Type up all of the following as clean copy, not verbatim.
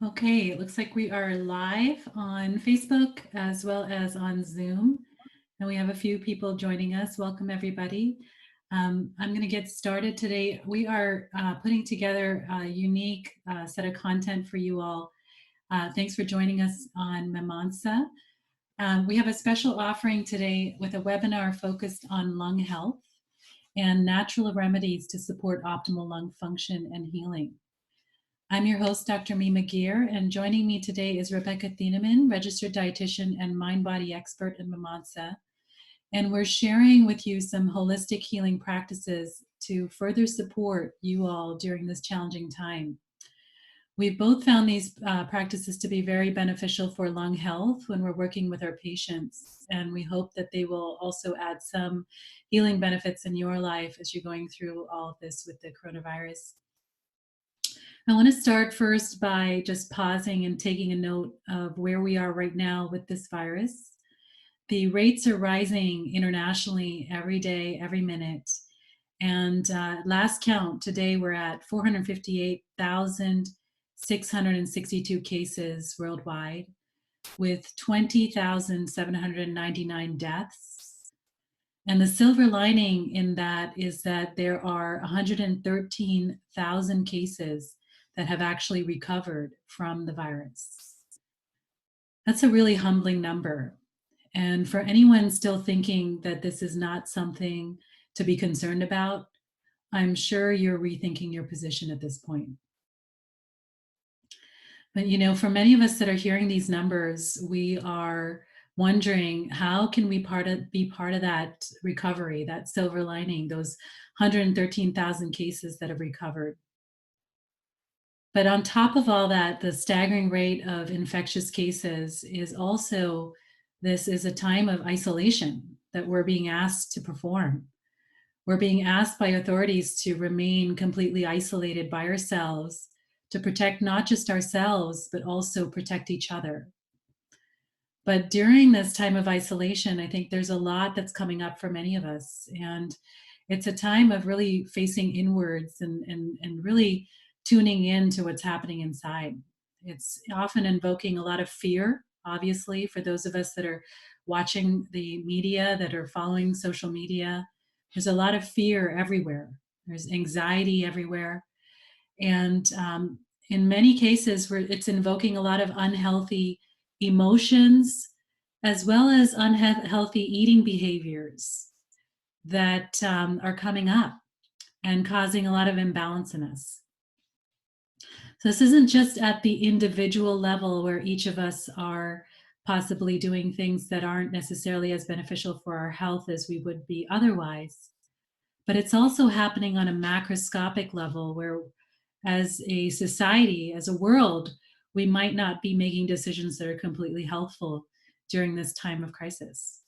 Okay, it looks like we are live on Facebook as well as on Zoom, and we have a few people joining us. Welcome, everybody. I'm going to get started today. We are putting together a unique set of content for you all. Thanks for joining us on Mimansa. We have a special offering today with a webinar focused on lung health and natural remedies to support optimal lung function and healing. I'm your host, Dr. Mima Geere, and joining me today is Rebecca Thieneman, registered dietitian and mind-body expert in Mimansa. And we're sharing with you some holistic healing practices to further support you all during this challenging time. We've both found these practices to be very beneficial for lung health when we're working with our patients, and we hope that they will also add some healing benefits in your life as you're going through all of this with the coronavirus. I want to start first by just pausing and taking a note of where we are right now with this virus. The rates are rising internationally every day, every minute. And last count, today we're at 458,662 cases worldwide, with 20,799 deaths. And the silver lining in that is that there are 113,000 cases that have actually recovered from the virus. That's a really humbling number. And for anyone still thinking that this is not something to be concerned about, I'm sure you're rethinking your position at this point. But you know, for many of us that are hearing these numbers, we are wondering how can we be part of that recovery, that silver lining, those 113,000 cases that have recovered. But on top of all that, the staggering rate of infectious cases is also, this is a time of isolation that we're being asked to perform. We're being asked by authorities to remain completely isolated by ourselves to protect not just ourselves, but also protect each other. But during this time of isolation, I think there's a lot that's coming up for many of us. And it's a time of really facing inwards and really tuning in to what's happening inside. It's often invoking a lot of fear, obviously, for those of us that are watching the media, that are following social media. There's a lot of fear everywhere. There's anxiety everywhere. And in many cases, where it's invoking a lot of unhealthy emotions, as well as unhealthy eating behaviors that are coming up and causing a lot of imbalance in us. So this isn't just at the individual level where each of us are possibly doing things that aren't necessarily as beneficial for our health as we would be otherwise, but it's also happening on a macroscopic level where, as a society, as a world, we might not be making decisions that are completely healthful during this time of crisis.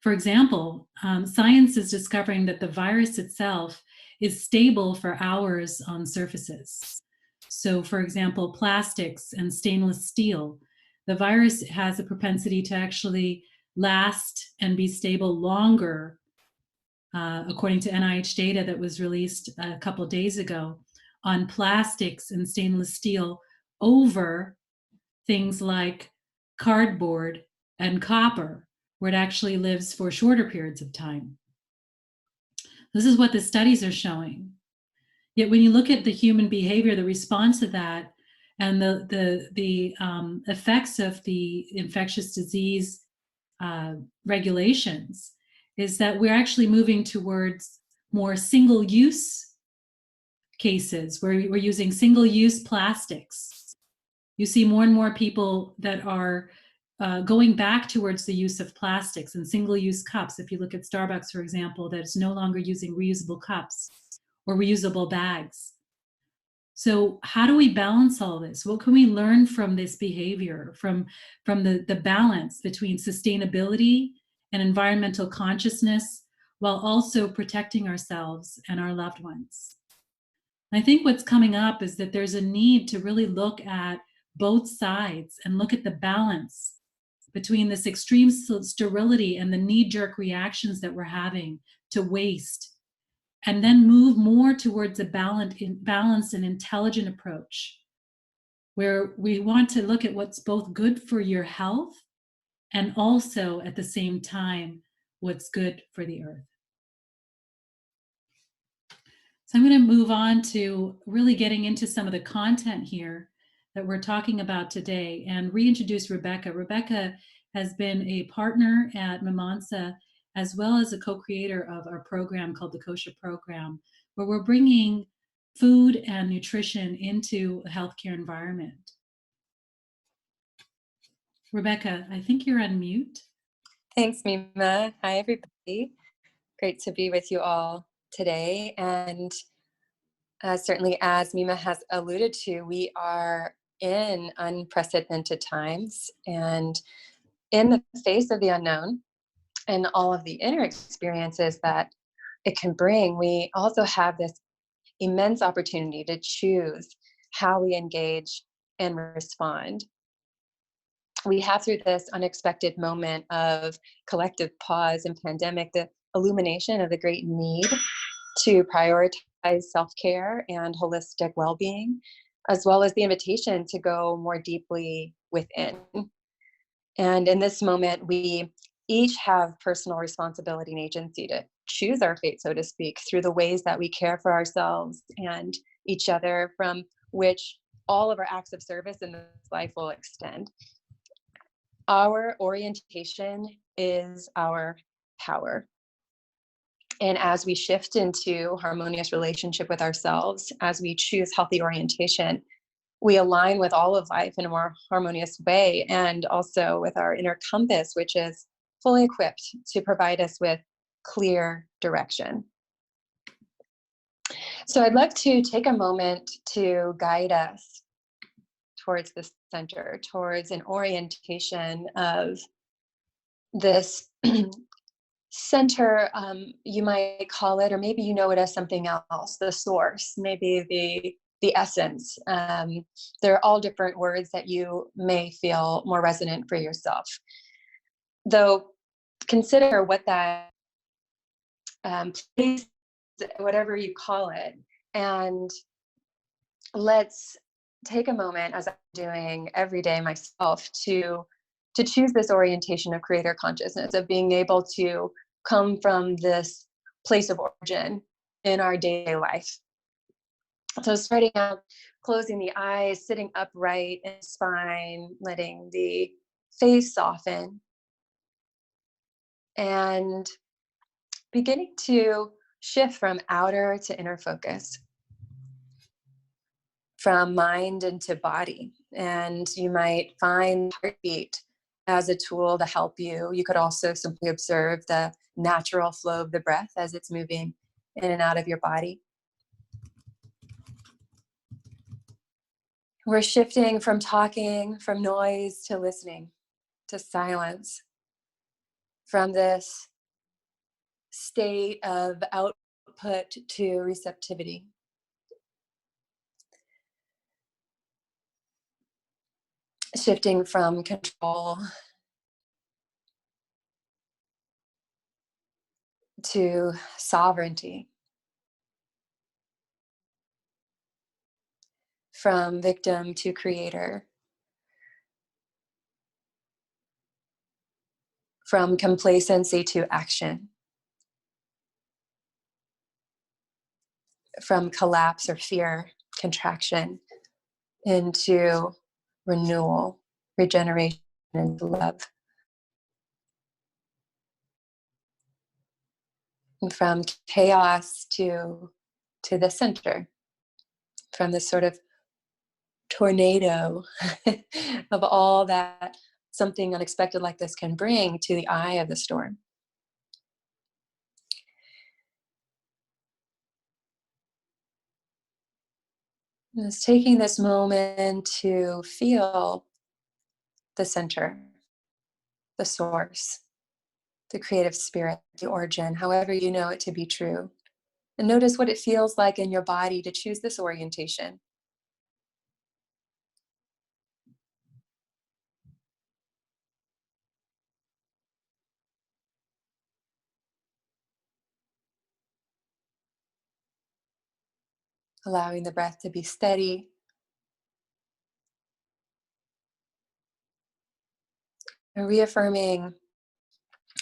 For example, science is discovering that the virus itself is stable for hours on surfaces. So, for example, plastics and stainless steel, the virus has a propensity to actually last and be stable longer, according to NIH data that was released a couple days ago, on plastics and stainless steel over things like cardboard and copper, where it actually lives for shorter periods of time. This is what the studies are showing. Yet when you look at the human behavior, the response to that, and the effects of the infectious disease regulations, is that we're actually moving towards more single-use cases where we're using single-use plastics. You see more and more people that are going back towards the use of plastics and single-use cups. If you look at Starbucks, for example, that is no longer using reusable cups or reusable bags. So how do we balance all this? What can we learn from this behavior, from the balance between sustainability and environmental consciousness, while also protecting ourselves and our loved ones? I think what's coming up is that there's a need to really look at both sides and look at the balance between this extreme sterility and the knee-jerk reactions that we're having to waste, and then move more towards a balanced and intelligent approach where we want to look at what's both good for your health and also at the same time what's good for the earth. So I'm going to move on to really getting into some of the content here that we're talking about today and reintroduce Rebecca. Rebecca has been a partner at Mimansa as well as a co-creator of our program called the Kosher Program, where we're bringing food and nutrition into a healthcare environment. Rebecca, I think you're on mute. Thanks, Mima. Hi, everybody. Great to be with you all today. And certainly, as Mima has alluded to, we are in unprecedented times and in the face of the unknown and all of the inner experiences that it can bring, we also have this immense opportunity to choose how we engage and respond. We have, through this unexpected moment of collective pause and pandemic, the illumination of the great need to prioritize self-care and holistic well-being, as well as the invitation to go more deeply within. And in this moment, we each have personal responsibility and agency to choose our fate, so to speak, through the ways that we care for ourselves and each other, from which all of our acts of service in this life will extend. Our orientation is our power. And as we shift into harmonious relationship with ourselves, as we choose healthy orientation, we align with all of life in a more harmonious way, and also with our inner compass, which is fully equipped to provide us with clear direction. So I'd like to take a moment to guide us towards the center, towards an orientation of this center, you might call it, or maybe you know it as something else, the source, maybe the essence. There are all different words that you may feel more resonant for yourself. Though, consider what that place, whatever you call it, and let's take a moment, as I'm doing every day myself, to choose this orientation of creator consciousness, of being able to come from this place of origin in our daily life. So starting out, closing the eyes, sitting upright in spine, letting the face soften, and beginning to shift from outer to inner focus, from mind into body. And you might find heartbeat as a tool to help you. You could also simply observe the natural flow of the breath as it's moving in and out of your body. We're shifting from talking, from noise to listening, to silence, from this state of output to receptivity. Shifting from control to sovereignty. From victim to creator. From complacency to action. From collapse or fear, contraction, into renewal, regeneration, and love. And from chaos to the center, from this sort of tornado of all that something unexpected like this can bring, to the eye of the storm. Just taking this moment to feel the center, the source, the creative spirit, the origin, however you know it to be true. And notice what it feels like in your body to choose this orientation. Allowing the breath to be steady, reaffirming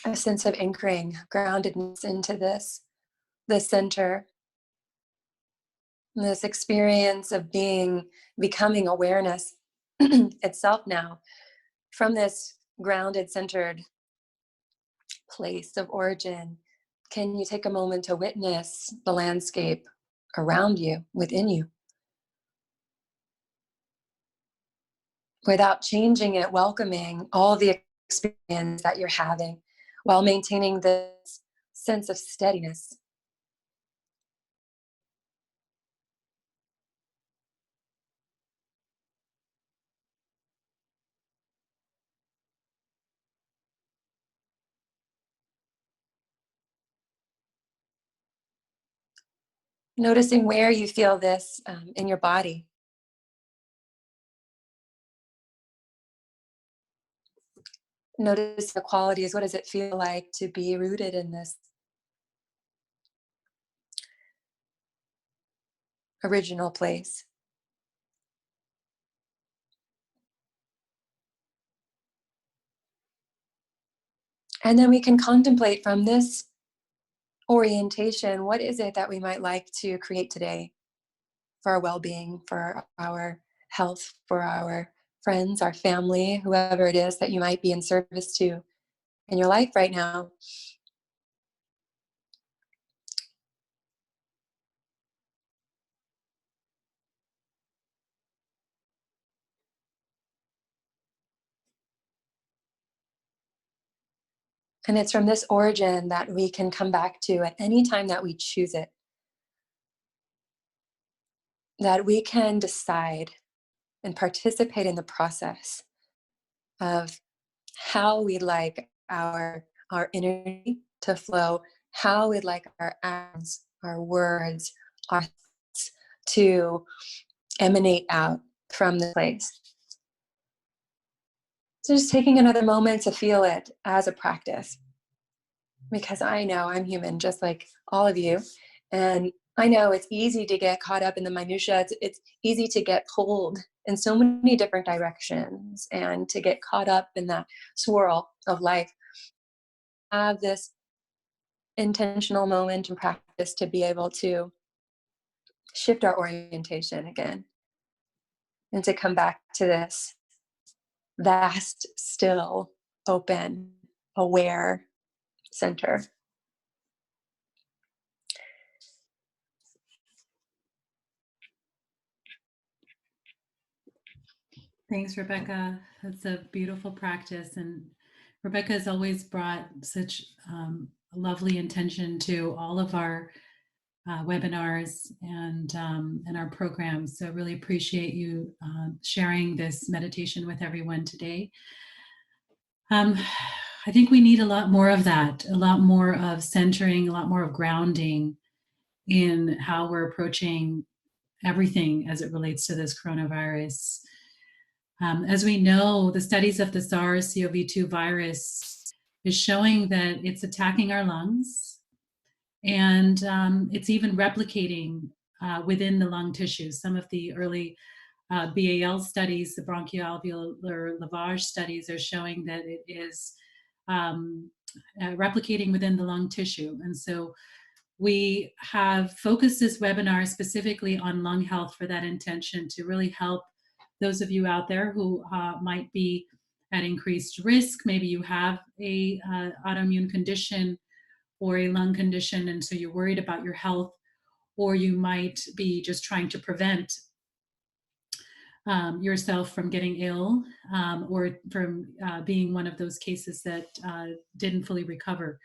a sense of anchoring, groundedness into this center, this experience of becoming awareness itself now from this grounded, centered place of origin. Can you take a moment to witness the landscape around you, within you, without changing it, welcoming all the experience that you're having while maintaining this sense of steadiness? Noticing where you feel this in your body. Notice the qualities. What does it feel like to be rooted in this original place? And then we can contemplate from this orientation, what is it that we might like to create today for our well-being, for our health, for our friends, our family, whoever it is that you might be in service to in your life right now. And it's from this origin that we can come back to at any time that we choose it, that we can decide and participate in the process of how we'd like our energy to flow, how we'd like our actions, our words, our thoughts to emanate out from the place. So just taking another moment to feel it as a practice, because I know I'm human just like all of you, and I know it's easy to get caught up in the minutia. It's easy to get pulled in so many different directions and to get caught up in that swirl of life. Have this intentional moment and practice to be able to shift our orientation again and to come back to this vast, still, open, aware center. Thanks, Rebecca. That's a beautiful practice. And Rebecca has always brought such lovely intention to all of our webinars and our programs. So I really appreciate you sharing this meditation with everyone today. I think we need a lot more of that, a lot more of centering, a lot more of grounding in how we're approaching everything as it relates to this coronavirus. As we know, the studies of the SARS-CoV-2 virus is showing that it's attacking our lungs, and it's even replicating within the lung tissue. Some of the early BAL studies, the bronchoalveolar lavage studies, are showing that it is replicating within the lung tissue. And so we have focused this webinar specifically on lung health for that intention, to really help those of you out there who might be at increased risk. Maybe you have a autoimmune condition or a lung condition, and so you're worried about your health, or you might be just trying to prevent yourself from getting ill, or from being one of those cases that didn't fully recover.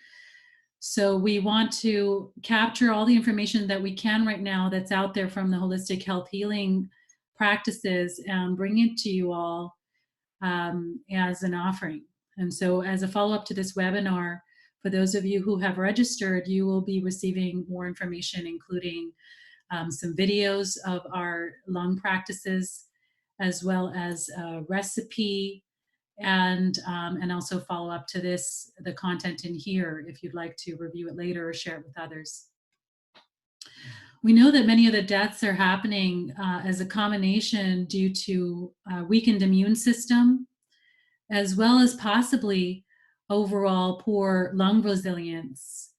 So we want to capture all the information that we can right now that's out there from the holistic health healing practices and bring it to you all as an offering. And so as a follow-up to this webinar, for those of you who have registered, you will be receiving more information, including some videos of our lung practices, as well as a recipe, and also follow up to this, the content in here, if you'd like to review it later or share it with others. We know that many of the deaths are happening as a combination due to weakened immune system, as well as possibly overall poor lung resilience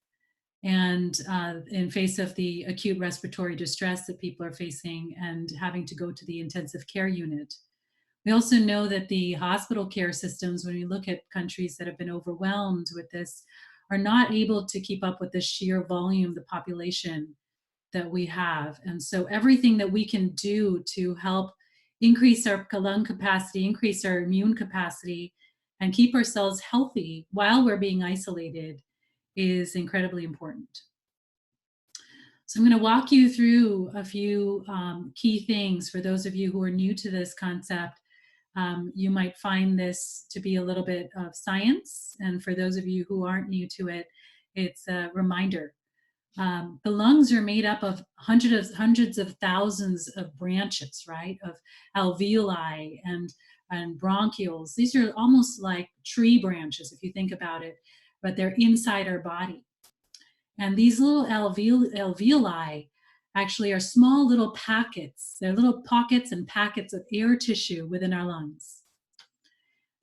and in face of the acute respiratory distress that people are facing and having to go to the intensive care unit. We also know that the hospital care systems, when we look at countries that have been overwhelmed with this, are not able to keep up with the sheer volume of the population that we have. And so everything that we can do to help increase our lung capacity, increase our immune capacity, and keep ourselves healthy while we're being isolated is incredibly important. So I'm going to walk you through a few key things for those of you who are new to this concept. You might find this to be a little bit of science. And for those of you who aren't new to it, it's a reminder. The lungs are made up of hundreds of thousands of branches, right? Of alveoli and bronchioles. These are almost like tree branches, if you think about it, but they're inside our body. And these little alveoli actually are small little packets. They're little pockets and packets of air tissue within our lungs.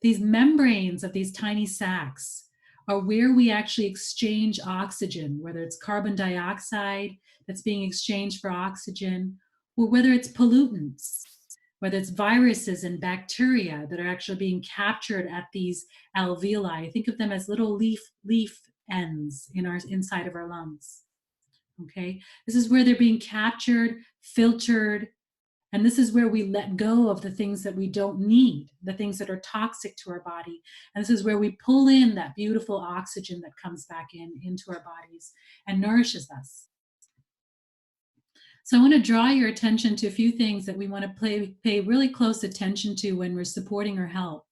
These membranes of these tiny sacs are where we actually exchange oxygen, whether it's carbon dioxide that's being exchanged for oxygen, or whether it's pollutants, whether it's viruses and bacteria that are actually being captured at these alveoli. Think of them as little leaf ends inside of our lungs. Okay, this is where they're being captured, filtered, and this is where we let go of the things that we don't need, the things that are toxic to our body. And this is where we pull in that beautiful oxygen that comes back into our bodies and nourishes us. So I want to draw your attention to a few things that we want to pay really close attention to when we're supporting our health,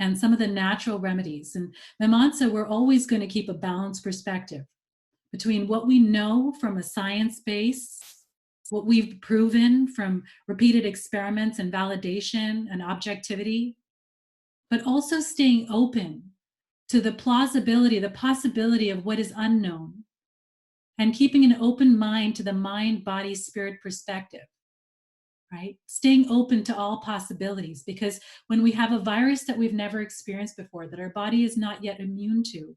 and some of the natural remedies. And Mimansa, we're always going to keep a balanced perspective between what we know from a science base, what we've proven from repeated experiments and validation and objectivity, but also staying open to the plausibility, the possibility of what is unknown, and keeping an open mind to the mind, body, spirit perspective, right? Staying open to all possibilities, because when we have a virus that we've never experienced before, that our body is not yet immune to,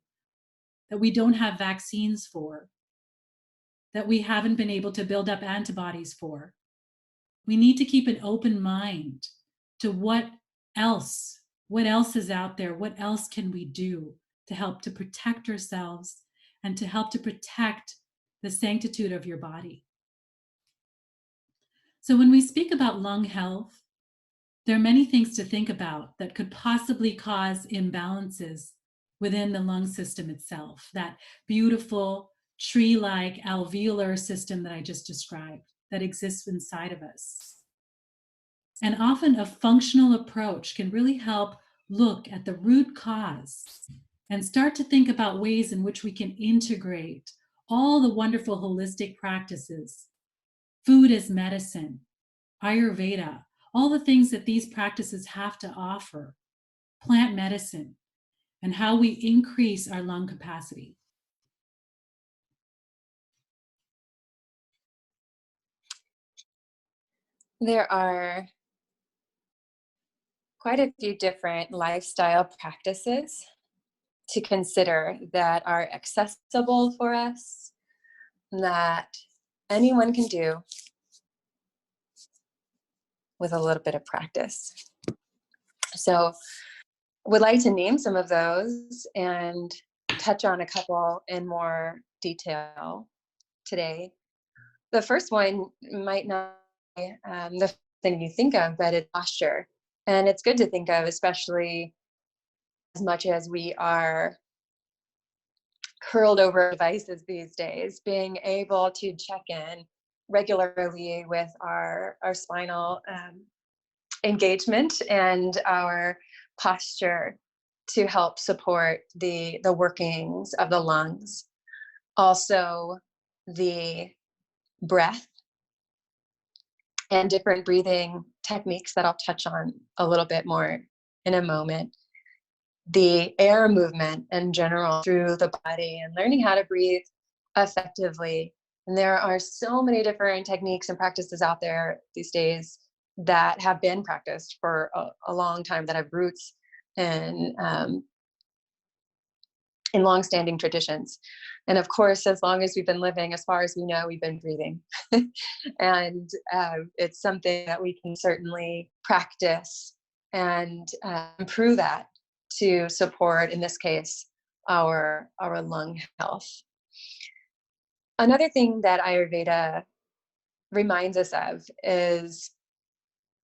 that we don't have vaccines for, that we haven't been able to build up antibodies for, we need to keep an open mind to what else is out there, what else can we do to help to protect ourselves and to help to protect the sanctitude of your body. So when we speak about lung health, there are many things to think about that could possibly cause imbalances within the lung system itself, that beautiful tree-like alveolar system that I just described that exists inside of us. And often a functional approach can really help look at the root cause and start to think about ways in which we can integrate all the wonderful holistic practices, food as medicine, Ayurveda, all the things that these practices have to offer, plant medicine, and how we increase our lung capacity. There are quite a few different lifestyle practices to consider that are accessible for us, that anyone can do with a little bit of practice. So would like to name some of those and touch on a couple in more detail today. The first one might not be the thing you think of, but it's posture. And it's good to think of, especially as much as we are curled over devices these days, being able to check in regularly with our spinal engagement and our posture to help support the workings of the lungs. Also, the breath and different breathing techniques that I'll touch on a little bit more in a moment. The air movement in general through the body and learning how to breathe effectively. And there are so many different techniques and practices out there these days that have been practiced for a long time, that have roots in longstanding traditions. And of course, as long as we've been living, as far as we know, we've been breathing. And it's something that we can certainly practice and improve that to support, in this case, our lung health. Another thing that Ayurveda reminds us of is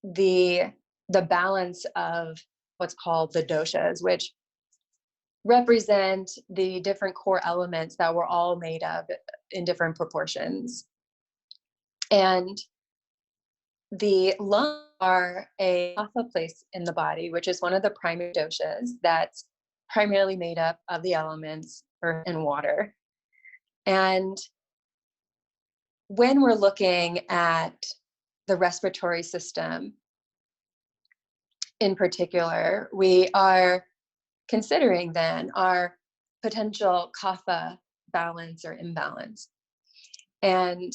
the balance of what's called the doshas, which represent the different core elements that we're all made of in different proportions. And the lungs are a kapha place in the body, which is one of the primary doshas that's primarily made up of the elements earth and water. And when we're looking at the respiratory system in particular, we are considering then our potential kapha balance or imbalance. And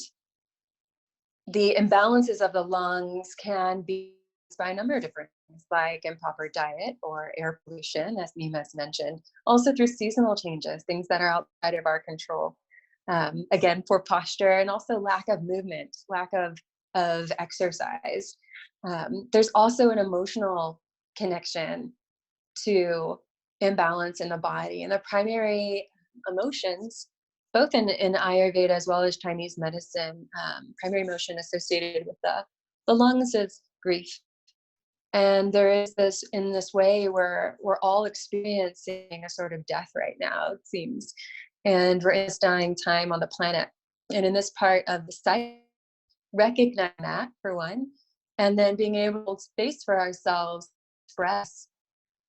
the imbalances of the lungs can be by a number of different things, like improper diet or air pollution, as Mima has mentioned, also through seasonal changes, things that are outside of our control. Again, poor posture and also lack of movement, lack of exercise. There's also an emotional connection to imbalance in the body, and the primary emotions, both in Ayurveda as well as Chinese medicine, primary emotion associated with the lungs is grief. And there is this, in this way, where we're all experiencing a sort of death right now, it seems. And we're in this dying time on the planet. And in this part of the cycle, recognize that, for one, and then being able to space for ourselves, express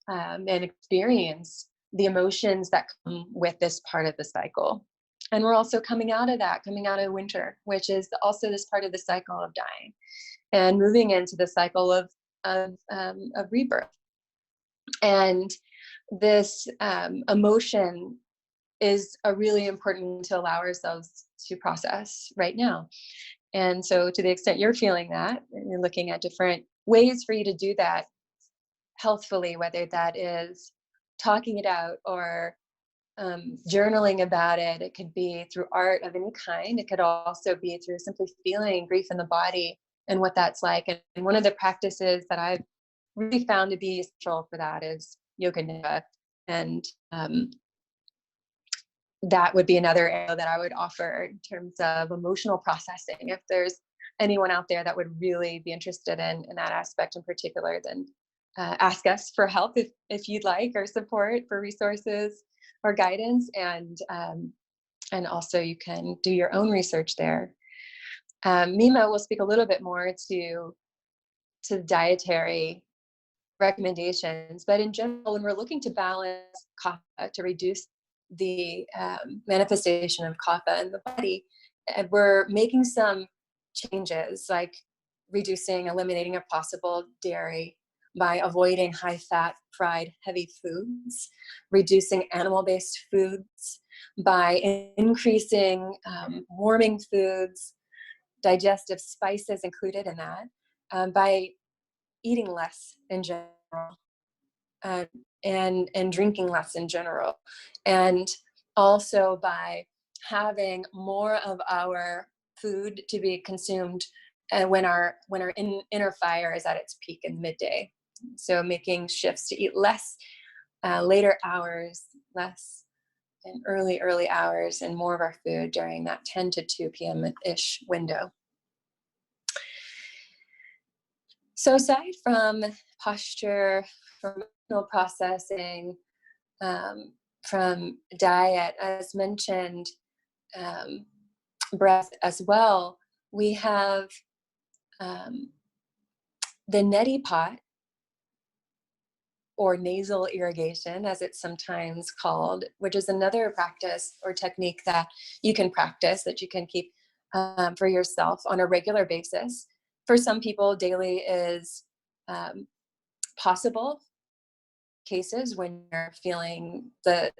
and experience the emotions that come with this part of the cycle. And we're also coming out of winter, which is also this part of the cycle of dying, and moving into the cycle of rebirth. And this emotion is a really important to allow ourselves to process right now. And so to the extent you're feeling that, and you're looking at different ways for you to do that healthfully, whether that is talking it out or journaling about it. It could be through art of any kind. It could also be through simply feeling grief in the body and what that's like. And one of the practices that I've really found to be essential for that is yoga nidra. And that would be another area that I would offer in terms of emotional processing. If there's anyone out there that would really be interested in that aspect in particular, then ask us for help if you'd like, or support for resources or guidance. And also you can do your own research there. Mima will speak a little bit more to dietary recommendations, but in general, when we're looking to balance kapha, to reduce the manifestation of kapha in the body, we're making some changes, like eliminating if possible dairy, by avoiding high fat, fried, heavy foods, reducing animal-based foods, by increasing warming foods, digestive spices included in that, by eating less in general, and drinking less in general, and also by having more of our food to be consumed when our inner fire is at its peak in midday. So making shifts to eat less later hours, less in early hours, and more of our food during that 10 to 2 p.m.-ish window. So aside from posture, from emotional processing, from diet, as mentioned, breath as well, we have the neti pot, or nasal irrigation, as it's sometimes called, which is another practice or technique that you can practice, that you can keep for yourself on a regular basis. For some people, daily is possible. Cases when you're feeling the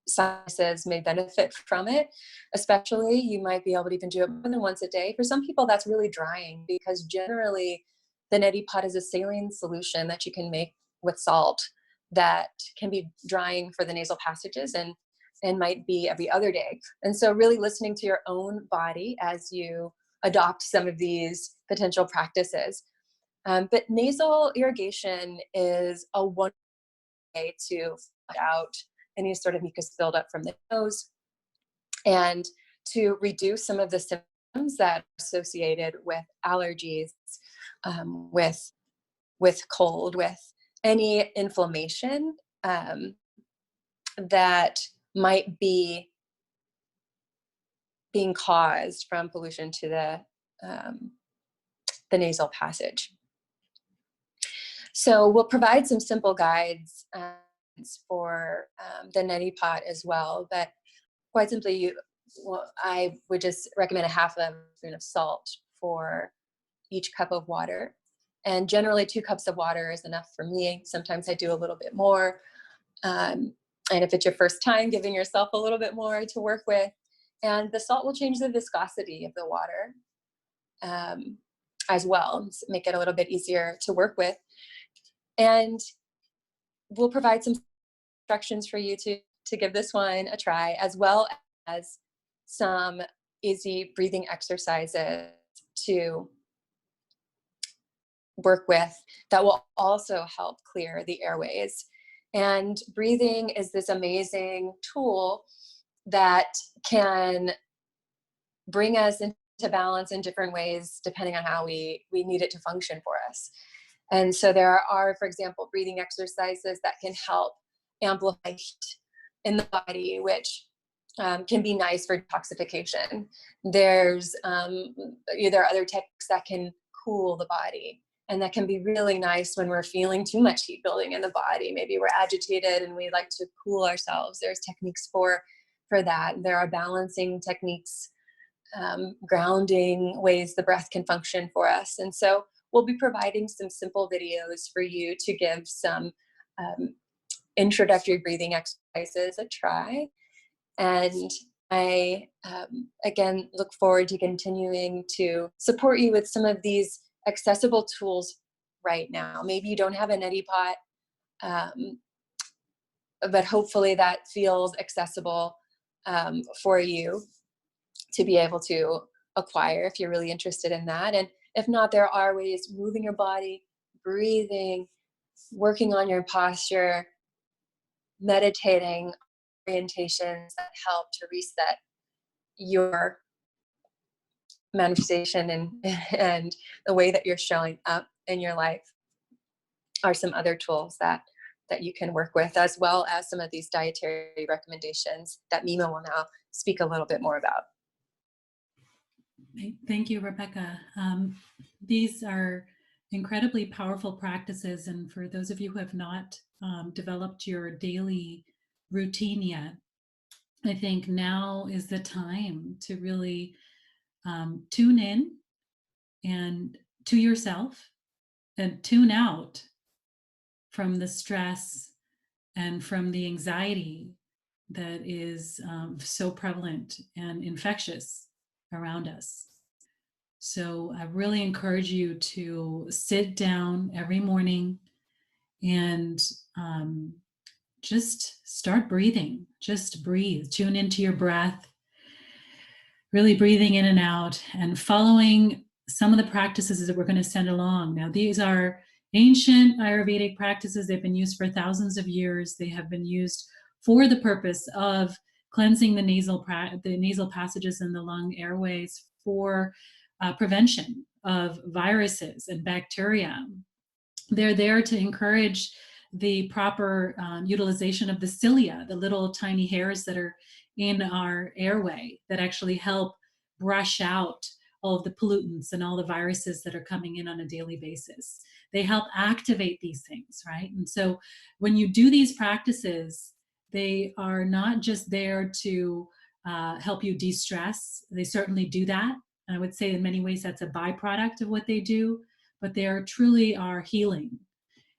sinuses may benefit from it, especially, you might be able to even do it more than once a day. For some people, that's really drying, because generally the neti pot is a saline solution that you can make with salt. that can be drying for the nasal passages and might be every other day. And so really listening to your own body as you adopt some of these potential practices. But nasal irrigation is a wonderful way to flush out any sort of mucus buildup from the nose and to reduce some of the symptoms that are associated with allergies, with cold, with any inflammation that might be being caused from pollution to the nasal passage. So we'll provide some simple guides for the neti pot as well, but quite simply, I would just recommend a half a spoon of salt for each cup of water. And generally 2 cups of water is enough for me. Sometimes I do a little bit more. And if it's your first time, giving yourself a little bit more to work with. And the salt will change the viscosity of the water as well, make it a little bit easier to work with. And we'll provide some instructions for you to give this one a try, as well as some easy breathing exercises to work with that will also help clear the airways. And breathing is this amazing tool that can bring us into balance in different ways depending on how we need it to function for us. And so there are, for example, breathing exercises that can help amplify heat in the body, which can be nice for detoxification. There's either other techniques that can cool the body, and that can be really nice when we're feeling too much heat building in the body. Maybe we're agitated and we like to cool ourselves. There's techniques for that. There are balancing techniques, grounding ways the breath can function for us. And so we'll be providing some simple videos for you to give some introductory breathing exercises a try. And I, again, look forward to continuing to support you with some of these accessible tools right now. Maybe you don't have a neti pot, but hopefully that feels accessible for you to be able to acquire if you're really interested in that. And if not, there are ways: moving your body, breathing, working on your posture, meditating, orientations that help to reset your manifestation and the way that you're showing up in your life are some other tools that you can work with, as well as some of these dietary recommendations that Mima will now speak a little bit more about. Thank you, Rebecca. These are incredibly powerful practices. And for those of you who have not developed your daily routine yet, I think now is the time to really tune in and to yourself and tune out from the stress and from the anxiety that is so prevalent and infectious around us. So I really encourage you to sit down every morning and just start breathing. Just breathe. Tune into your breath, really breathing in and out and following some of the practices that we're going to send along. Now, these are ancient Ayurvedic practices. They've been used for thousands of years. They have been used for the purpose of cleansing the nasal passages and the lung airways for prevention of viruses and bacteria. They're there to encourage the proper utilization of the cilia, the little tiny hairs that are in our airway that actually help brush out all of the pollutants and all the viruses that are coming in on a daily basis. They help activate these things, right? And so when you do these practices, they are not just there to help you de-stress. They certainly do that. And I would say in many ways that's a byproduct of what they do, but they are truly are healing.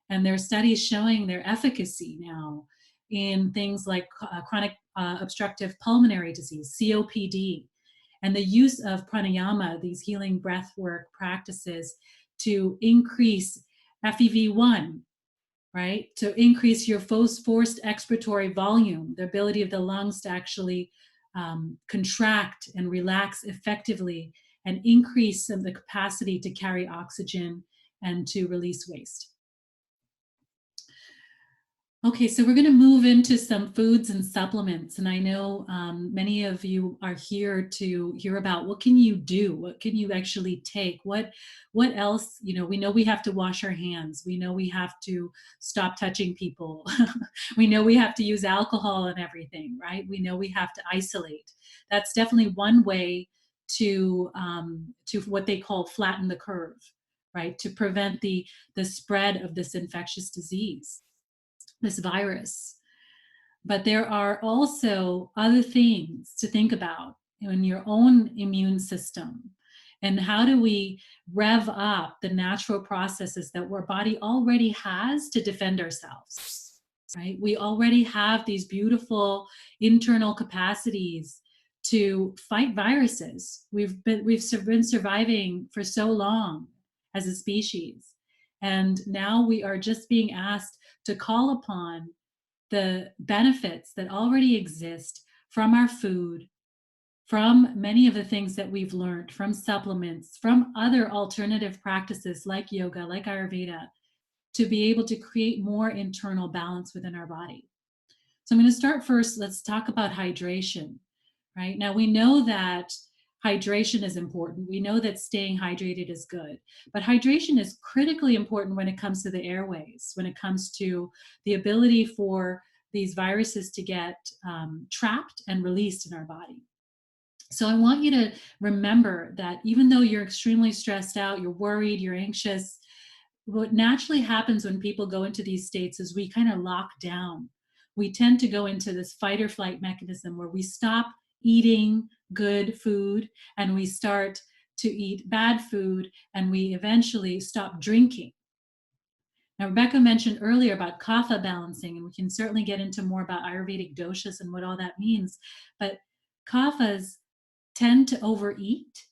And there are studies showing their efficacy now in things like chronic obstructive pulmonary disease, COPD, and the use of pranayama, these healing breath work practices, to increase FEV1, right? To increase your forced expiratory volume, the ability of the lungs to actually contract and relax effectively and increase the capacity to carry oxygen and to release waste. Okay, so we're going to move into some foods and supplements. And I know many of you are here to hear about what can you do? What can you actually take? What else? You know we have to wash our hands. We know we have to stop touching people. We know we have to use alcohol and everything, right? We know we have to isolate. That's definitely one way to what they call flatten the curve, right? To prevent the spread of this infectious disease, this virus. But there are also other things to think about in your own immune system. And how do we rev up the natural processes that our body already has to defend ourselves, right? We already have these beautiful internal capacities to fight viruses. We've been surviving for so long as a species. And now we are just being asked to call upon the benefits that already exist from our food, from many of the things that we've learned, from supplements, from other alternative practices like yoga, like Ayurveda, to be able to create more internal balance within our body. So I'm going to start first. Let's talk about hydration, right? Now we know that hydration is important. We know that staying hydrated is good, but hydration is critically important when it comes to the airways, when it comes to the ability for these viruses to get trapped and released in our body. So I want you to remember that even though you're extremely stressed out, you're worried, you're anxious, what naturally happens when people go into these states is we kind of lock down. We tend to go into this fight or flight mechanism where we stop eating good food and we start to eat bad food, and we eventually stop drinking. Now, Rebecca mentioned earlier about kapha balancing, and we can certainly get into more about Ayurvedic doshas and what all that means. But kaphas tend to overeat,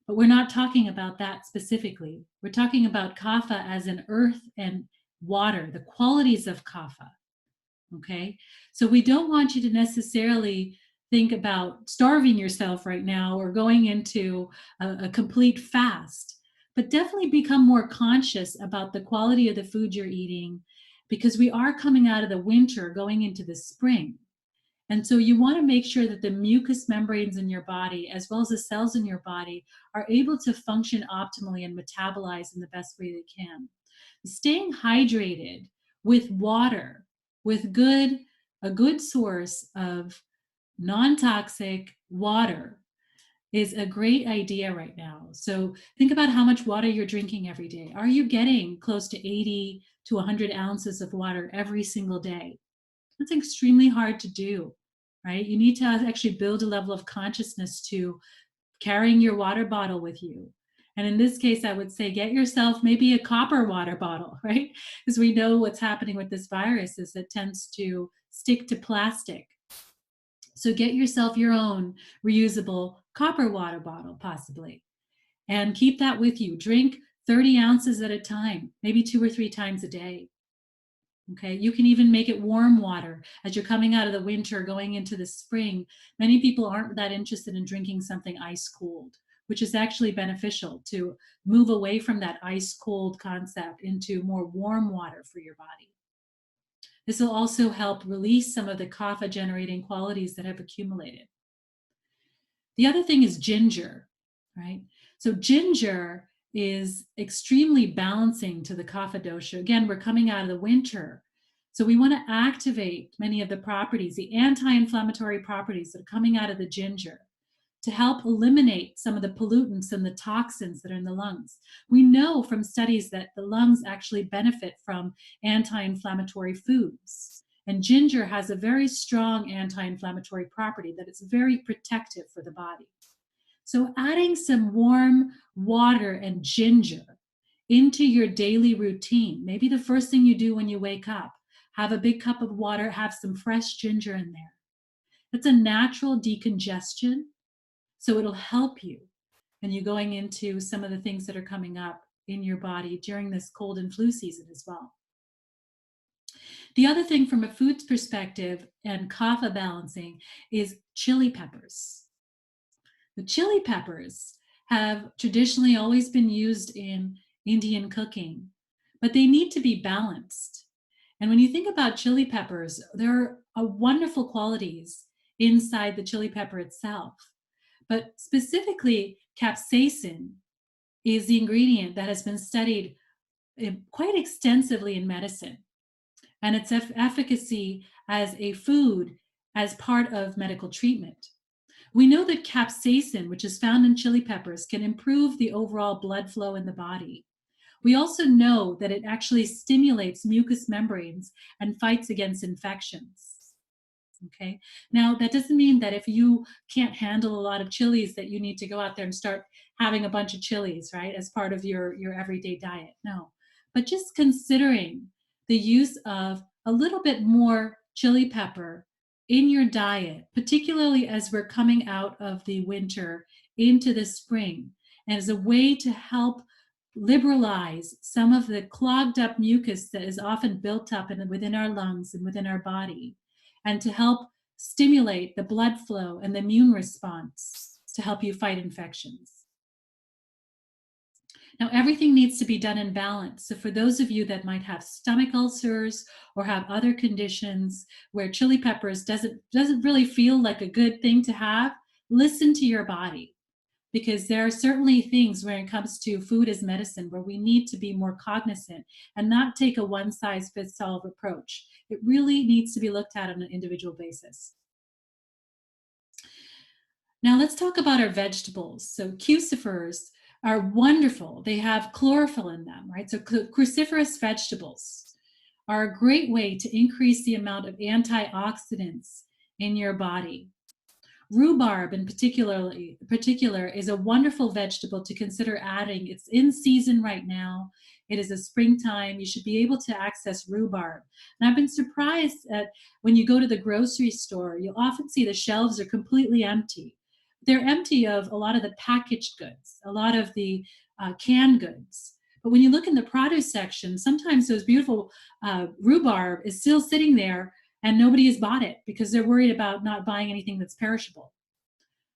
but we're not talking about that specifically. We're talking about kapha as an earth and water, the qualities of kapha. Okay, so we don't want you to necessarily think about starving yourself right now or going into a complete fast, but definitely become more conscious about the quality of the food you're eating, because we are coming out of the winter going into the spring. And so you want to make sure that the mucous membranes in your body, as well as the cells in your body, are able to function optimally and metabolize in the best way they can. Staying hydrated with water, with a good source of non-toxic water, is a great idea right now. So think about how much water you're drinking every day. Are you getting close to 80 to 100 ounces of water every single day? That's extremely hard to do, right? You need to actually build a level of consciousness to carrying your water bottle with you. And in this case, I would say get yourself maybe a copper water bottle, right? Because we know what's happening with this virus is it tends to stick to plastic. So get yourself your own reusable copper water bottle, possibly, and keep that with you. Drink 30 ounces at a time, maybe 2 or 3 times a day. Okay, you can even make it warm water as you're coming out of the winter, going into the spring. Many people aren't that interested in drinking something ice cold, which is actually beneficial to move away from that ice cold concept into more warm water for your body. This will also help release some of the kapha generating qualities that have accumulated. The other thing is ginger, right? So ginger is extremely balancing to the kapha dosha. Again, we're coming out of the winter. So we want to activate many of the properties, the anti-inflammatory properties that are coming out of the ginger, to help eliminate some of the pollutants and the toxins that are in the lungs. We know from studies that the lungs actually benefit from anti-inflammatory foods. And ginger has a very strong anti-inflammatory property that it's very protective for the body. So adding some warm water and ginger into your daily routine, maybe the first thing you do when you wake up, have a big cup of water, have some fresh ginger in there. It's a natural decongestion, so it'll help you when you're going into some of the things that are coming up in your body during this cold and flu season as well. The other thing from a food perspective and kapha balancing is chili peppers. The chili peppers have traditionally always been used in Indian cooking, but they need to be balanced. And when you think about chili peppers, there are wonderful qualities inside the chili pepper itself. But specifically, capsaicin is the ingredient that has been studied quite extensively in medicine, and its efficacy as a food as part of medical treatment. We know that capsaicin, which is found in chili peppers, can improve the overall blood flow in the body. We also know that it actually stimulates mucous membranes and fights against infections. Okay. Now, that doesn't mean that if you can't handle a lot of chilies that you need to go out there and start having a bunch of chilies, right, as part of your everyday diet. No. But just considering the use of a little bit more chili pepper in your diet, particularly as we're coming out of the winter into the spring, and as a way to help liberalize some of the clogged up mucus that is often built up within our lungs and within our body, and to help stimulate the blood flow and the immune response to help you fight infections. Now, everything needs to be done in balance. So, for those of you that might have stomach ulcers or have other conditions where chili peppers doesn't really feel like a good thing to have, listen to your body, because there are certainly things when it comes to food as medicine where we need to be more cognizant and not take a one size fits all approach. It really needs to be looked at on an individual basis. Now let's talk about our vegetables. So crucifers are wonderful. They have chlorophyll in them, right? So cruciferous vegetables are a great way to increase the amount of antioxidants in your body. Rhubarb in particular is a wonderful vegetable to consider adding. It's in season right now. It is a springtime. You should be able to access rhubarb. And I've been surprised at when you go to the grocery store, you'll often see the shelves are completely empty. They're empty of a lot of the packaged goods, a lot of the canned goods. But when you look in the produce section, sometimes those beautiful rhubarb is still sitting there and nobody has bought it because they're worried about not buying anything that's perishable.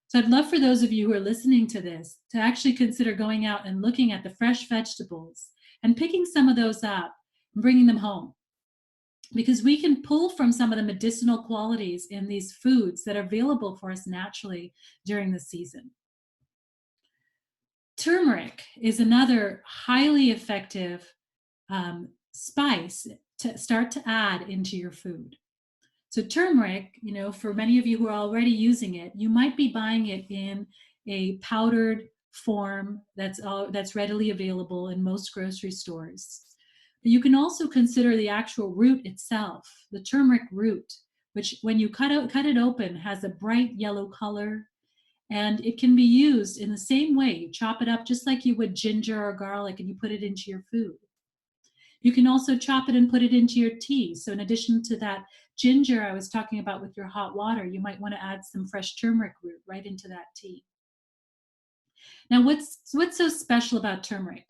So I'd love for those of you who are listening to this to actually consider going out and looking at the fresh vegetables and picking some of those up and bringing them home, because we can pull from some of the medicinal qualities in these foods that are available for us naturally during the season. Turmeric is another highly effective spice to start to add into your food. So turmeric, for many of you who are already using it, you might be buying it in a powdered form that's readily available in most grocery stores. But you can also consider the actual root itself, the turmeric root, which when you cut it open has a bright yellow color, and it can be used in the same way. You chop it up just like you would ginger or garlic, and you put it into your food. You can also chop it and put it into your tea. So in addition to that ginger I was talking about with your hot water, you might want to add some fresh turmeric root right into that tea. Now, what's so special about turmeric?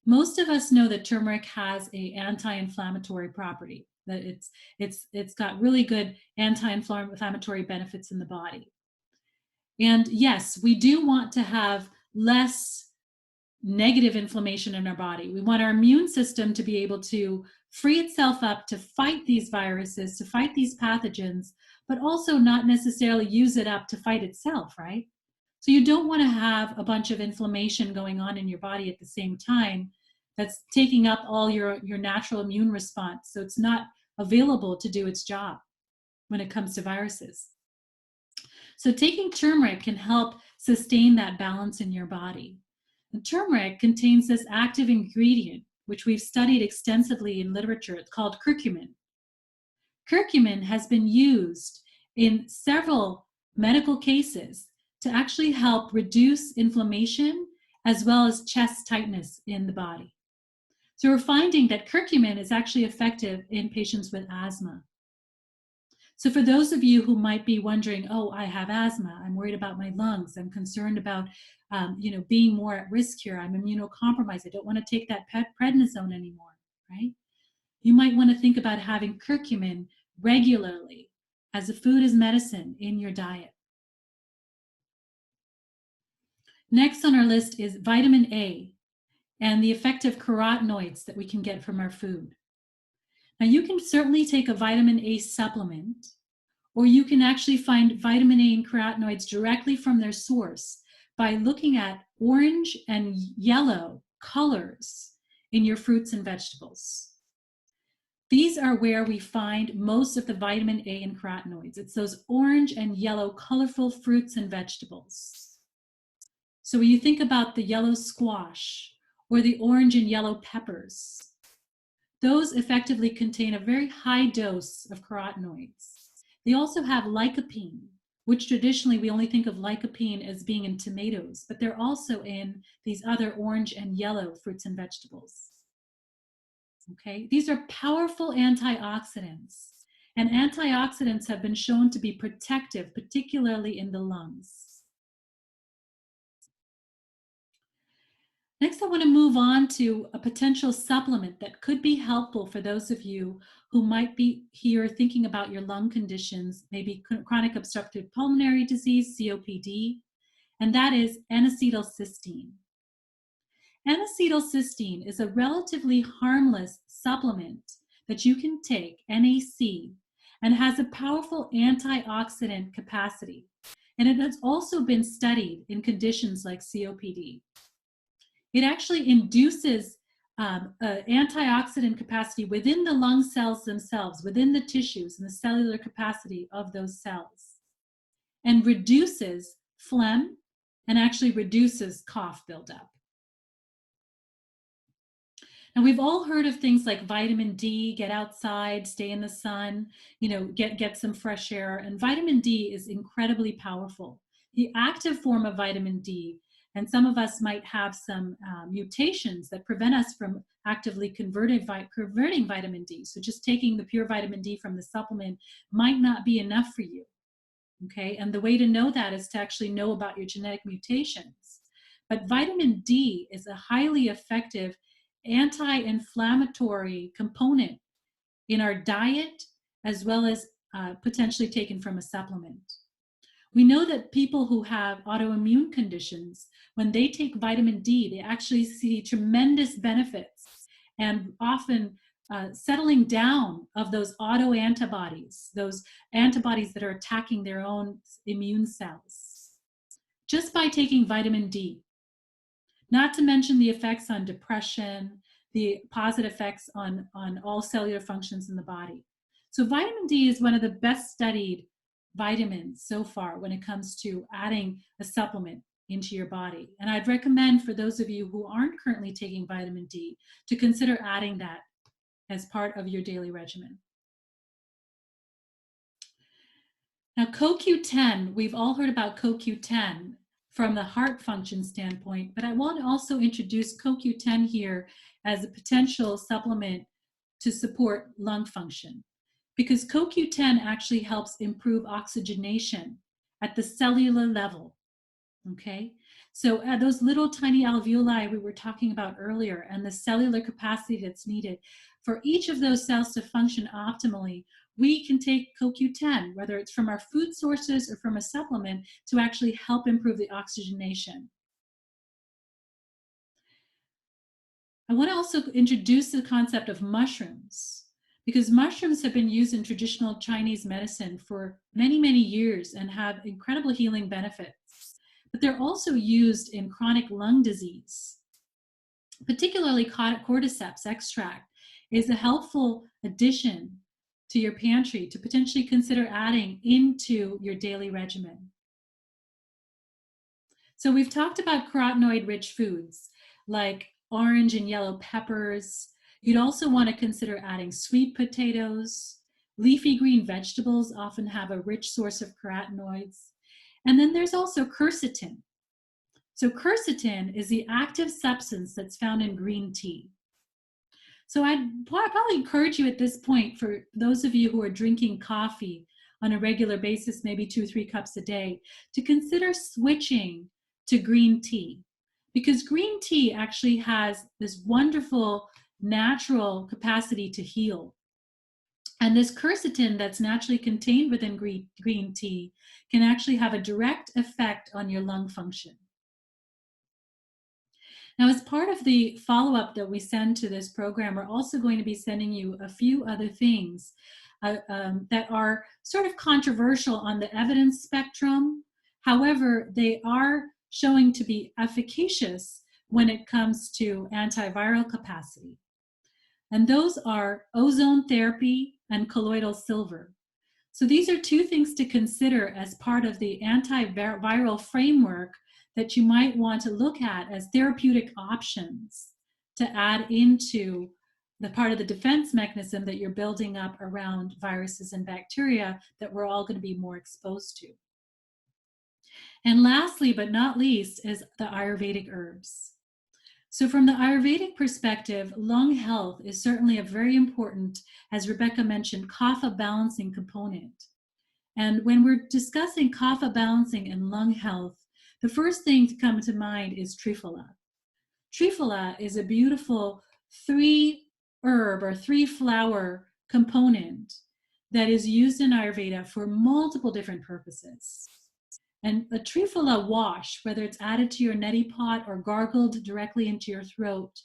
Most of us know that turmeric has a anti-inflammatory property, that it's got really good anti-inflammatory benefits in the body. And yes, we do want to have less negative inflammation in our body. We want our immune system to be able to free itself up to fight these viruses, to fight these pathogens, but also not necessarily use it up to fight itself, right? So you don't want to have a bunch of inflammation going on in your body at the same time that's taking up all your natural immune response. So it's not available to do its job when it comes to viruses. So taking turmeric can help sustain that balance in your body. And turmeric contains this active ingredient, which we've studied extensively in literature. It's called curcumin. Curcumin has been used in several medical cases to actually help reduce inflammation as well as chest tightness in the body. So we're finding that curcumin is actually effective in patients with asthma. So for those of you who might be wondering, oh, I have asthma, I'm worried about my lungs, I'm concerned about being more at risk here, I'm immunocompromised, I don't want to take that prednisone anymore, right? You might want to think about having curcumin regularly as a food as medicine in your diet. Next on our list is vitamin A and the effective carotenoids that we can get from our food. Now, you can certainly take a vitamin A supplement, or you can actually find vitamin A and carotenoids directly from their source by looking at orange and yellow colors in your fruits and vegetables. These are where we find most of the vitamin A and carotenoids. It's those orange and yellow colorful fruits and vegetables. So when you think about the yellow squash or the orange and yellow peppers, those effectively contain a very high dose of carotenoids. They also have lycopene, which traditionally we only think of lycopene as being in tomatoes, but they're also in these other orange and yellow fruits and vegetables. Okay, these are powerful antioxidants, and antioxidants have been shown to be protective, particularly in the lungs. Next, I want to move on to a potential supplement that could be helpful for those of you who might be here thinking about your lung conditions, maybe chronic obstructive pulmonary disease, COPD, and that is N-acetylcysteine. N-acetylcysteine is a relatively harmless supplement that you can take, NAC, and has a powerful antioxidant capacity. And it has also been studied in conditions like COPD. It actually induces antioxidant capacity within the lung cells themselves, within the tissues and the cellular capacity of those cells, and reduces phlegm and actually reduces cough buildup. Now, we've all heard of things like vitamin D, get outside, stay in the sun, get some fresh air. And vitamin D is incredibly powerful. The active form of vitamin D, and some of us might have some mutations that prevent us from actively converting vitamin D. So just taking the pure vitamin D from the supplement might not be enough for you. Okay, and the way to know that is to actually know about your genetic mutations. But vitamin D is a highly effective anti-inflammatory component in our diet, as well as potentially taken from a supplement. We know that people who have autoimmune conditions, when they take vitamin D, they actually see tremendous benefits and often settling down of those autoantibodies, those antibodies that are attacking their own immune cells, just by taking vitamin D. Not to mention the effects on depression, the positive effects on all cellular functions in the body. So vitamin D is one of the best studied vitamins so far when it comes to adding a supplement into your body. And I'd recommend for those of you who aren't currently taking vitamin D to consider adding that as part of your daily regimen. Now, CoQ10, we've all heard about CoQ10 from the heart function standpoint, but I want to also introduce CoQ10 here as a potential supplement to support lung function, because CoQ10 actually helps improve oxygenation at the cellular level. Okay, so those little tiny alveoli we were talking about earlier and the cellular capacity that's needed for each of those cells to function optimally, we can take CoQ10, whether it's from our food sources or from a supplement, to actually help improve the oxygenation. I want to also introduce the concept of mushrooms, because mushrooms have been used in traditional Chinese medicine for many, many years and have incredible healing benefits. But they're also used in chronic lung disease. Particularly cordyceps extract is a helpful addition to your pantry to potentially consider adding into your daily regimen. So we've talked about carotenoid-rich foods like orange and yellow peppers. You'd also want to consider adding sweet potatoes. Leafy green vegetables often have a rich source of carotenoids. And then there's also quercetin. So quercetin is the active substance that's found in green tea. So I'd probably encourage you at this point, for those of you who are drinking coffee on a regular basis, maybe 2 or 3 cups a day, to consider switching to green tea, because green tea actually has this wonderful natural capacity to heal. And this quercetin that's naturally contained within green tea can actually have a direct effect on your lung function. Now, as part of the follow-up that we send to this program, we're also going to be sending you a few other things that are sort of controversial on the evidence spectrum. However, they are showing to be efficacious when it comes to antiviral capacity. And those are ozone therapy and colloidal silver. So these are two things to consider as part of the antiviral framework that you might want to look at as therapeutic options to add into the part of the defense mechanism that you're building up around viruses and bacteria that we're all going to be more exposed to. And lastly, but not least, is the Ayurvedic herbs. So from the Ayurvedic perspective, lung health is certainly a very important, as Rebecca mentioned, kapha balancing component. And when we're discussing kapha balancing and lung health, the first thing to come to mind is Triphala. Triphala is a beautiful 3-herb or 3-flower component that is used in Ayurveda for multiple different purposes. And a Triphala wash, whether it's added to your neti pot or gargled directly into your throat,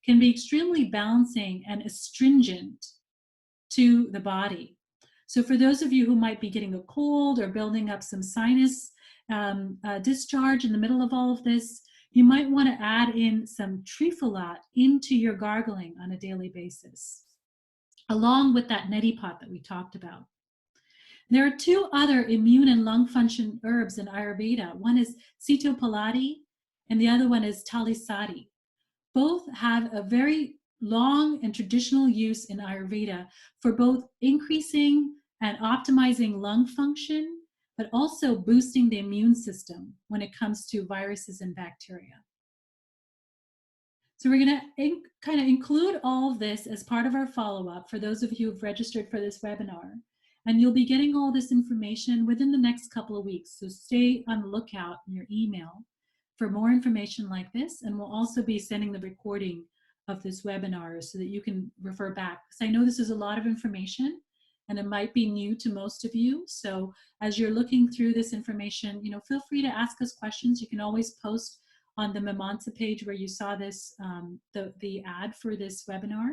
can be extremely balancing and astringent to the body. So for those of you who might be getting a cold or building up some sinus discharge in the middle of all of this, you might want to add in some Triphala into your gargling on a daily basis, along with that neti pot that we talked about. There are two other immune and lung function herbs in Ayurveda. One is Sitopalati and the other one is Talisadi. Both have a very long and traditional use in Ayurveda for both increasing and optimizing lung function, but also boosting the immune system when it comes to viruses and bacteria. So we're going to kind of include all of this as part of our follow-up for those of you who've registered for this webinar. And you'll be getting all this information within the next couple of weeks. So stay on the lookout in your email for more information like this. And we'll also be sending the recording of this webinar so that you can refer back. Because I know this is a lot of information and it might be new to most of you. So as you're looking through this information, feel free to ask us questions. You can always post on the Mimansa page where you saw this, the ad for this webinar,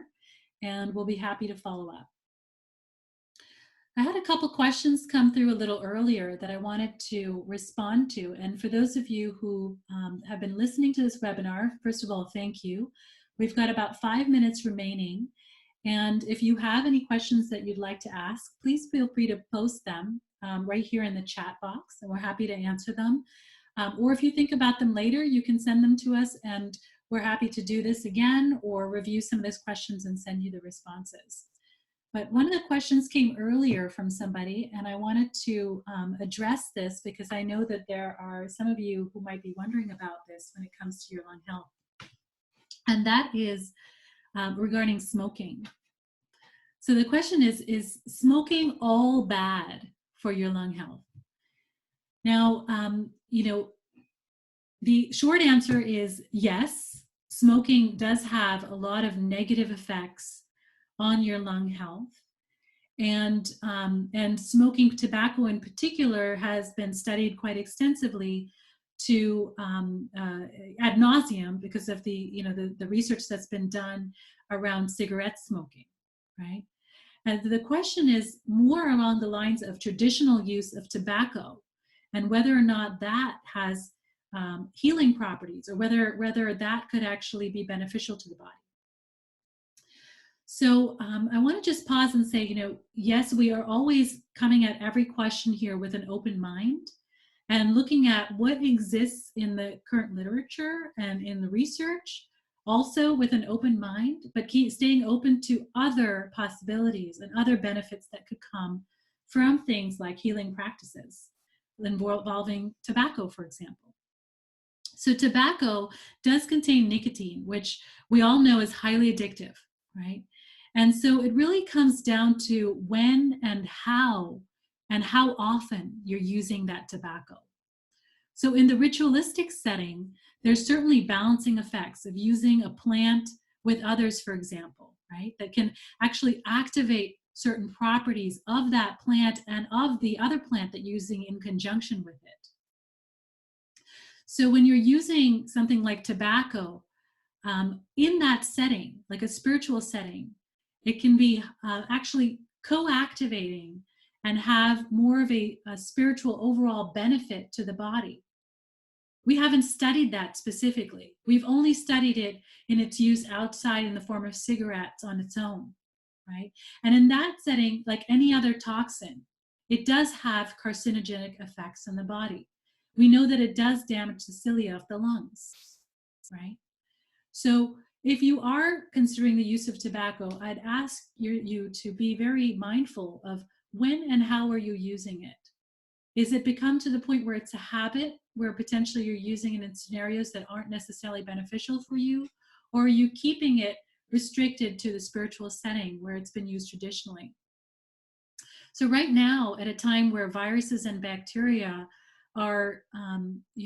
and we'll be happy to follow up. I had a couple questions come through a little earlier that I wanted to respond to. And for those of you who have been listening to this webinar, first of all, thank you. We've got about 5 minutes remaining. And if you have any questions that you'd like to ask, please feel free to post them right here in the chat box, and we're happy to answer them. Or if you think about them later, you can send them to us, and we're happy to do this again or review some of those questions and send you the responses. But one of the questions came earlier from somebody, and I wanted to address this because I know that there are some of you who might be wondering about this when it comes to your lung health. And that is regarding smoking. So the question is smoking all bad for your lung health? Now, the short answer is yes, smoking does have a lot of negative effects on your lung health. And smoking tobacco in particular has been studied quite extensively to ad nauseum because of the research that's been done around cigarette smoking, right? And the question is more along the lines of traditional use of tobacco and whether or not that has healing properties or whether that could actually be beneficial to the body. So I want to just pause and say, yes, we are always coming at every question here with an open mind and looking at what exists in the current literature and in the research, also with an open mind, but keep staying open to other possibilities and other benefits that could come from things like healing practices involving tobacco, for example. So tobacco does contain nicotine, which we all know is highly addictive, right? And so it really comes down to when and how often you're using that tobacco. So in the ritualistic setting, there's certainly balancing effects of using a plant with others, for example, right? That can actually activate certain properties of that plant and of the other plant that you're using in conjunction with it. So when you're using something like tobacco in that setting, like a spiritual setting, it can be actually co-activating and have more of a spiritual overall benefit to the body. We haven't studied that specifically. We've only studied it in its use outside in the form of cigarettes on its own, right? And in that setting, like any other toxin, it does have carcinogenic effects on the body. We know that it does damage the cilia of the lungs, right? So if you are considering the use of tobacco, I'd ask you to be very mindful of when and how are you using it. Is it become to the point where it's a habit, where potentially you're using it in scenarios that aren't necessarily beneficial for you? Or are you keeping it restricted to the spiritual setting where it's been used traditionally? So right now, at a time where viruses and bacteria are,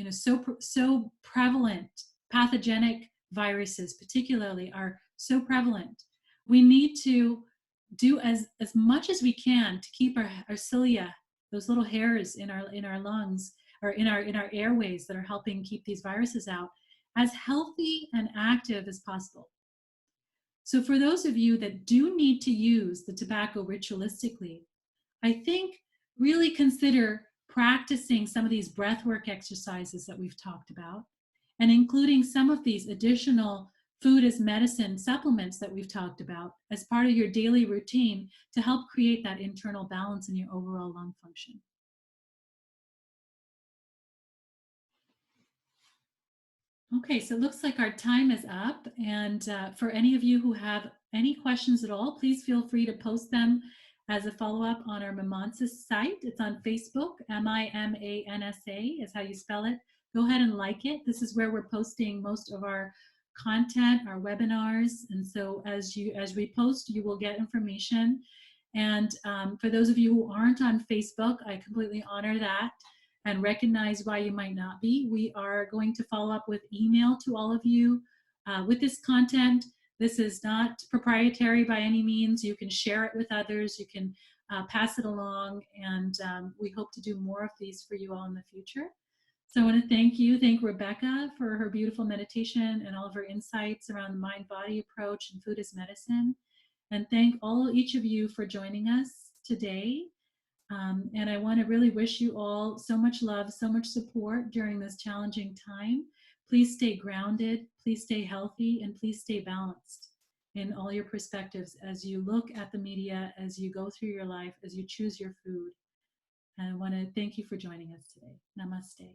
so prevalent, pathogenic viruses particularly are so prevalent, we need to do as much as we can to keep our cilia, those little hairs in our lungs or in our airways that are helping keep these viruses out, as healthy and active as possible. So for those of you that do need to use the tobacco ritualistically, I think really consider practicing some of these breathwork exercises that we've talked about, and including some of these additional food as medicine supplements that we've talked about as part of your daily routine to help create that internal balance in your overall lung function. Okay, so it looks like our time is up. And for any of you who have any questions at all, please feel free to post them as a follow-up on our Mimansa site. It's on Facebook, Mimansa is how you spell it. Go ahead and like it. This is where we're posting most of our content, our webinars. And so as we post, you will get information. And for those of you who aren't on Facebook, I completely honor that and recognize why you might not be. We are going to follow up with email to all of you with this content. This is not proprietary by any means. You can share it with others. You can pass it along. And we hope to do more of these for you all in the future. So I want to thank Rebecca for her beautiful meditation and all of her insights around the mind-body approach and food as medicine. And thank each of you for joining us today. And I want to really wish you all so much love, so much support during this challenging time. Please stay grounded, please stay healthy, and please stay balanced in all your perspectives as you look at the media, as you go through your life, as you choose your food. And I want to thank you for joining us today. Namaste.